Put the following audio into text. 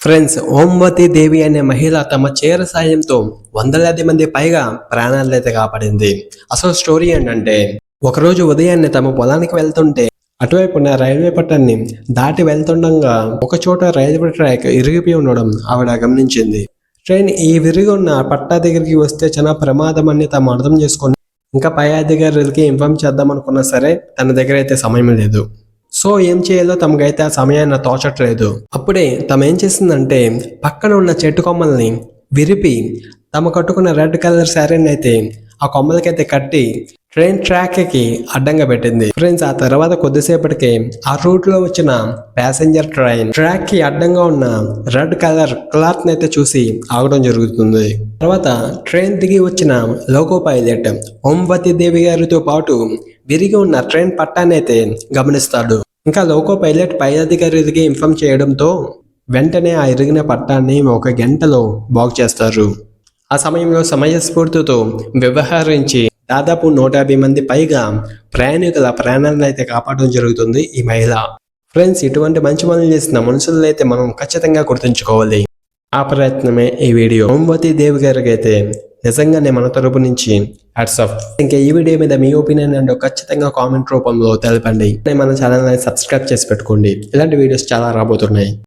Friends, ఓంవతి దేవి అనే మహిళ తమ చీర సాయంతో వందలాది మంది పైగా ప్రాణాలైతే కాపాడింది. అసలు స్టోరీ ఏంటంటే, ఒకరోజు ఉదయాన్నే తమ పొలానికి వెళ్తుంటే అటువైపున రైల్వే పట్టాన్ని దాటి వెళ్తుండగా ఒక చోట రైల్వే ట్రాక్ ఇరిగిపోయి ఉండడం ఆవిడ గమనించింది. ట్రైన్ ఈ విరిగి ఉన్న పట్టా దగ్గరికి వస్తే చాలా ప్రమాదం అని తాము అర్థం చేసుకొని ఇంకా పై అధికారులకి ఇన్ఫార్మ్ చేద్దాం అనుకున్నా సరే తన దగ్గర అయితే సమయం లేదు. సో ఏం చేయాలో తమకైతే ఆ సమయాన్ని తోచట్లేదు. అప్పుడే తమ ఏం చేసిందంటే పక్కన ఉన్న చెట్టు కొమ్మల్ని విరిపి తమ కట్టుకున్న రెడ్ కలర్ శారీని అయితే ఆ కొమ్మలకైతే కట్టి ట్రైన్ ట్రాక్ కి అడ్డంగా పెట్టింది. ఫ్రెండ్స్, ఆ తర్వాత కొద్దిసేపటికి ఆ రూట్ లో వచ్చిన ప్యాసింజర్ ట్రైన్ ట్రాక్ కి అడ్డంగా ఉన్న రెడ్ కలర్ క్లాత్ అయితే చూసి ఆగడం జరుగుతుంది. తర్వాత ట్రైన్ దిగి వచ్చిన లోకో పైలట్ ఓంవతి దేవి గారితో పాటు విరిగి ఉన్న ట్రైన్ పట్టాన్ని అయితే గమనిస్తాడు. ఇంకా లోకో పైలట్ పై అధికారికి ఇన్ఫార్మ్ చేయడంతో వెంటనే ఆ ఇరిగిన పట్టాన్ని ఒక గంటలో బాగు చేస్తారు. ఆ సమయంలో సమయస్ఫూర్తితో వ్యవహరించి దాదాపు 150 మంది పైగా ప్రయాణికుల ప్రాణాలను అయితే కాపాడడం జరుగుతుంది ఈ మహిళ. ఫ్రెండ్స్, ఇటువంటి మంచి పనులు చేసిన మనుషులను అయితే మనం ఖచ్చితంగా గుర్తుంచుకోవాలి. ఆ ప్రయత్నమే ఈ వీడియో. ఓంవతి దేవి గారికి అయితే నిజంగానే మన తరపు నుంచి హ్యాట్స్ ఆఫ్. ఇంకా ఈ వీడియో మీద మీ ఒపీనియన్ అండ్ ఖచ్చితంగా కామెంట్ రూపంలో తెలపండి. మన ఛానల్ సబ్స్క్రైబ్ చేసి పెట్టుకోండి. ఇలాంటి వీడియోస్ చాలా రాబోతున్నాయి.